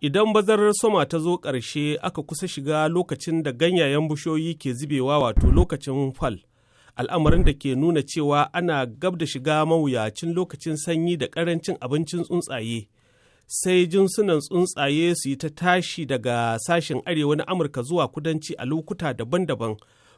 Idan bazarar sama ta zo ƙarshe aka kusa shiga lokacin da ganyayen bishiyoyi ke zubewa wato lokacin fal, al'amarin da ke nuna cewa ana gab da shiga mawuyacin lokacin sanyi da ƙarancin abincin tsuntsaye, sai jinsunan tsuntsaye su yi ta tashi daga sashen arewa na Amurka zuwa kudanci a lokuta daban-daban,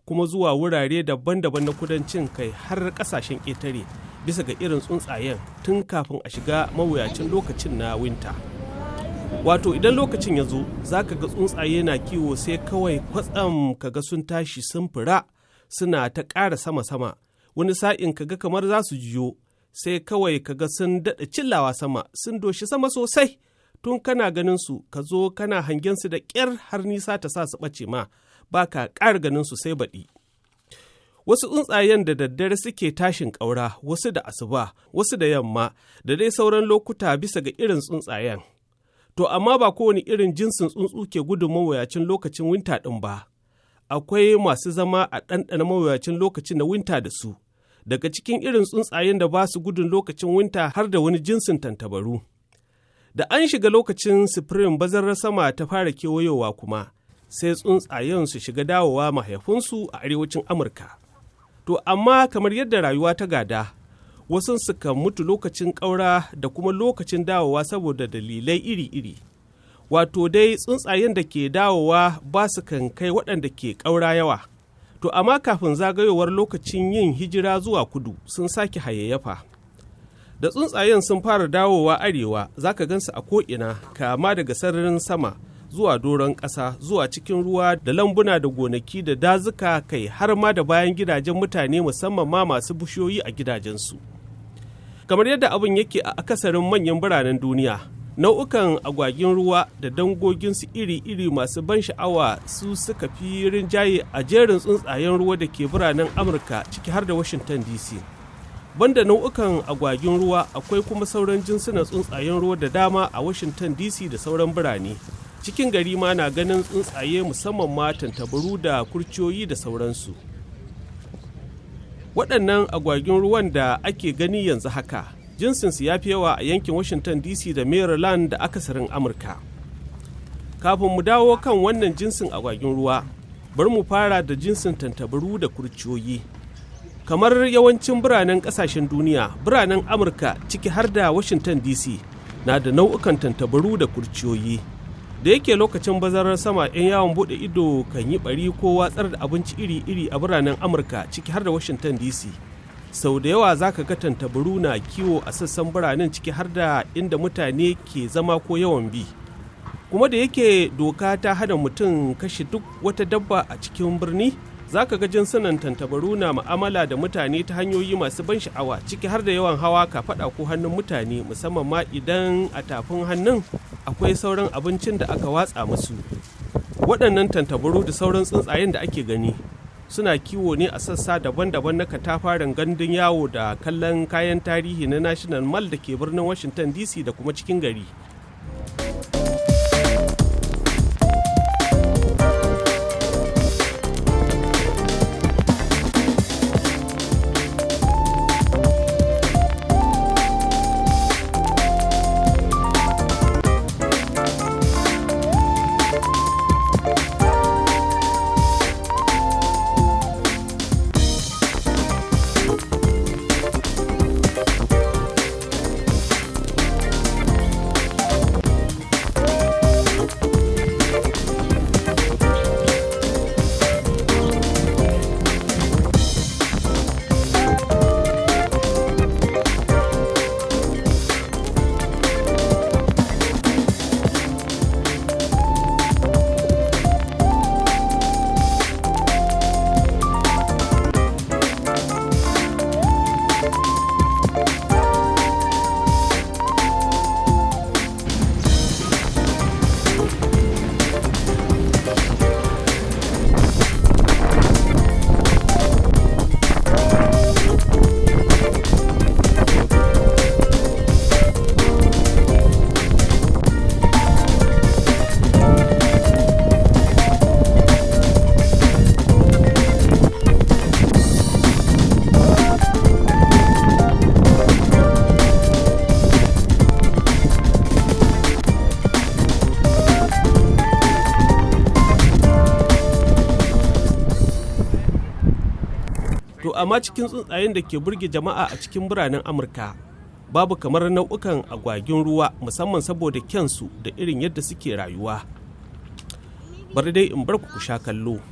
kuma zuwa wurare daban-daban na kudancin kai har ƙasashen ƙetare bisa ga irin tsuntsayen tun kafin a shiga mawuyacin lokacin na winta. Wato idan lokacin ya zo za ka ga tsuntsaye na kiwo sai kawai kwatsam ka ga sun tashi sun fura suna ta ƙara sama-sama, wani sa'in ka ga kamar za su jiyo sai kawai ka ga sun daɗa cillawa sama sun doshi sama sosai, tun kana ganin su ka zo kana hangen su da ƙyar har nisa ta sa su ɓace ma ba ka ƙara ganin su sai baɗi. Wasu tsuntsayen da daddare suke tashin ƙaura, wasu da asuba, wasu da yamma, da dai sauran lokuta bisa ga irin tsuntsayen. To, amma ba kowane irin jinsin tsuntsu ke gudun mawuyacin lokacin winta ɗin ba, akwai masu zama a ɗanɗana mawuyacin lokacin na winta da su, daga cikin irin tsuntsayen da ba su gudun lokacin winta har da wani jinsin tantabaru. Da an shiga lokacin sifirin bazarar sama ta fara kewayowa kuma, sai tsuntsayen su shiga dawowa mahaifinsu a arewacin Amurka. To, amma kamar yadda rayuwa ta gada, wasu suka mutu lokacin ƙaura da kuma lokacin dawowa saboda dalilai iri-iri. Wato dai tsuntsayen da ke dawowa ba su kan kai waɗanda ke ƙaura yawa. To amma kafin zagayowar lokacin yin hijira zuwa kudu sun sake hayayyafa. Da tsuntsayen sun fara dawowa arewa za ka gansu a ko'ina kama daga sararin sama zuwa doron ƙasa zuwa cikin ruwa da lambuna da gonaki da dazuka kai har ma da bayan gidajen mutane musamman ma masu bishiyoyi a gidajensu. Kamar yadda abin yake a akasarin manyan biranen duniya, nau'ukan agwagin ruwa da dangoginsu iri-iri masu ban sha'awa su suka fi rinjaye a jerin tsuntsayen ruwa da ke biranen Amurka ciki har da Washington DC. Banda nau'ukan agwagin ruwa akwai kuma sauran jinsunan tsuntsayen ruwa da dama a Washington DC da sauran birane. Cikin gari ma na ganin tsuntsaye musamman ma tantabaru da kurciyoyi da sauransu. Waɗannan agwagin ruwan da ake gani yanzu haka, jinsinsu ya fi yawa a yankin Washington DC da Maryland da akasarin Amurka. Kafin mu dawo kan wannan jinsin agwagin ruwa, bari mu fara da jinsin tantabaru da kurciyoyi. Kamar yawancin biranen ƙasashen duniya, biranen Amurka ciki har da Washington DC na da nau'ukan tantabaru da kurciyoyi. Da yake lokacin bazarar sama 'yan yawon bude ido kan yi bari ko watsar da abinci iri-iri a biranen Amurka ciki har da Washington DC. Sau da yawa za ka ga tantabaru na kiwo a sassan biranen ciki har da inda mutane ke zama ko yawan bi. Kuma da yake doka ta hana mutum kashe duk wata dabba a cikin birni, za ka ga jinsunan tantabaru na mu'amala da mutane ta hanyoyi masu ban sha'awa ciki har da yawan hawa kafaɗa ko hannun mutane musamman ma idan a tafin hannun akwai sauran abincin da aka watsa musu. Waɗannan tantabaru da sauran tsuntsayen da ake gani suna kiwo ne a sassa daban-daban na katafaren gandun yawo da kallon kayan tarihi na National Mall da ke birnin Washington DC da kuma cikin gari. amma cikin tsuntsayen da ke burge jama'a a cikin biranen Amurka, babu kamar nau'ukan agwagin ruwa, musamman saboda kyansu da irin yadda suke rayuwa. Bari dai in bar ku sha kallo.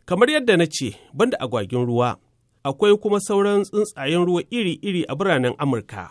Kamar yadda na ce, banda agwagin ruwa, akwai kuma sauran tsuntsayen ruwa iri-iri a biranen Amurka.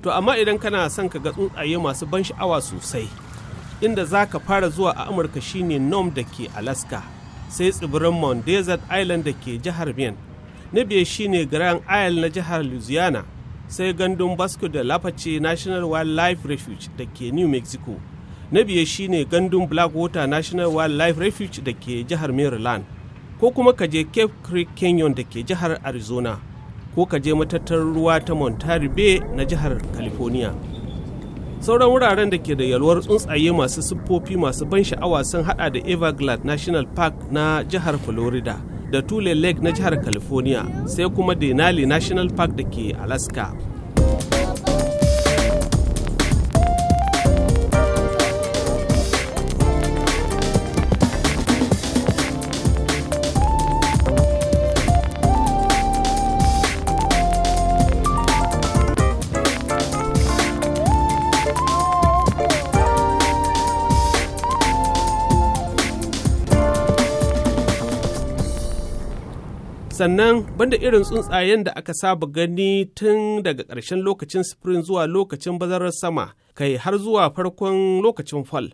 To amma idan kana son ka ga tsuntsaye masu ban sha'awa sosai, inda za ka fara zuwa a Amurka shine Nome da ke Alaska, sai tsibirin Mount Desert Island da ke jihar Maine. Na biye shine Grand Isle na jihar Louisiana, sai gandun Basco da Lapache National Wildlife Refuge da ke New Mexico. Na biye shine gandun Blackwater National Wildlife Refuge da ke jihar Maryland, ko kuma ka je Cape Creek Canyon da ke jihar Arizona, ko ka je matattar ruwa ta Monterey Bay na jihar California. Sauran wuraren da ke da yalwar tsuntsaye masu siffofi masu ban sha'awa sun hada da Everglades National Park na jihar Florida, da Tule Lake na jihar California, sai kuma Denali National Park da ke Alaska. Sannan banda irin tsuntsayen da aka saba gani tun daga ƙarshen lokacin spring zuwa lokacin bazarar sama, kai har zuwa farkon lokacin fall,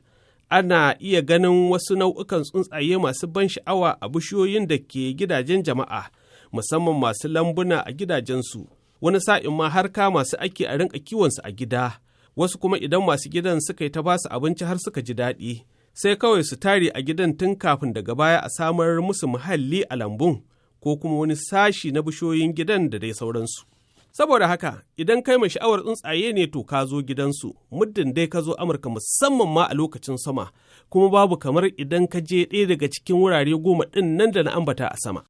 ana iya ganin wasu nau'ukan tsuntsaye masu ban sha'awa a bishiyoyin da ke gidajen jama'a, musamman masu lambuna a gidajensu, wani sa'in ma har kama su ake a rinka kiwonsu a gida, wasu kuma idan masu gidan suka yi ta basu abinci har suka ji daɗi, sai kawai su tare a gidan tun kafin daga baya a samar musu muhalli a lambun, ko kuma wani sashi na bishiyoyin gidan da dai sauransu. Saboda haka, idan kai mai sha'awar tsuntsaye ne to ka zo gidansu, muddin dai ka zo Amurka musamman ma a lokacin sama, kuma babu kamar idan ka je ɗaya daga cikin wurare 10 ɗin nan da na ambata a sama.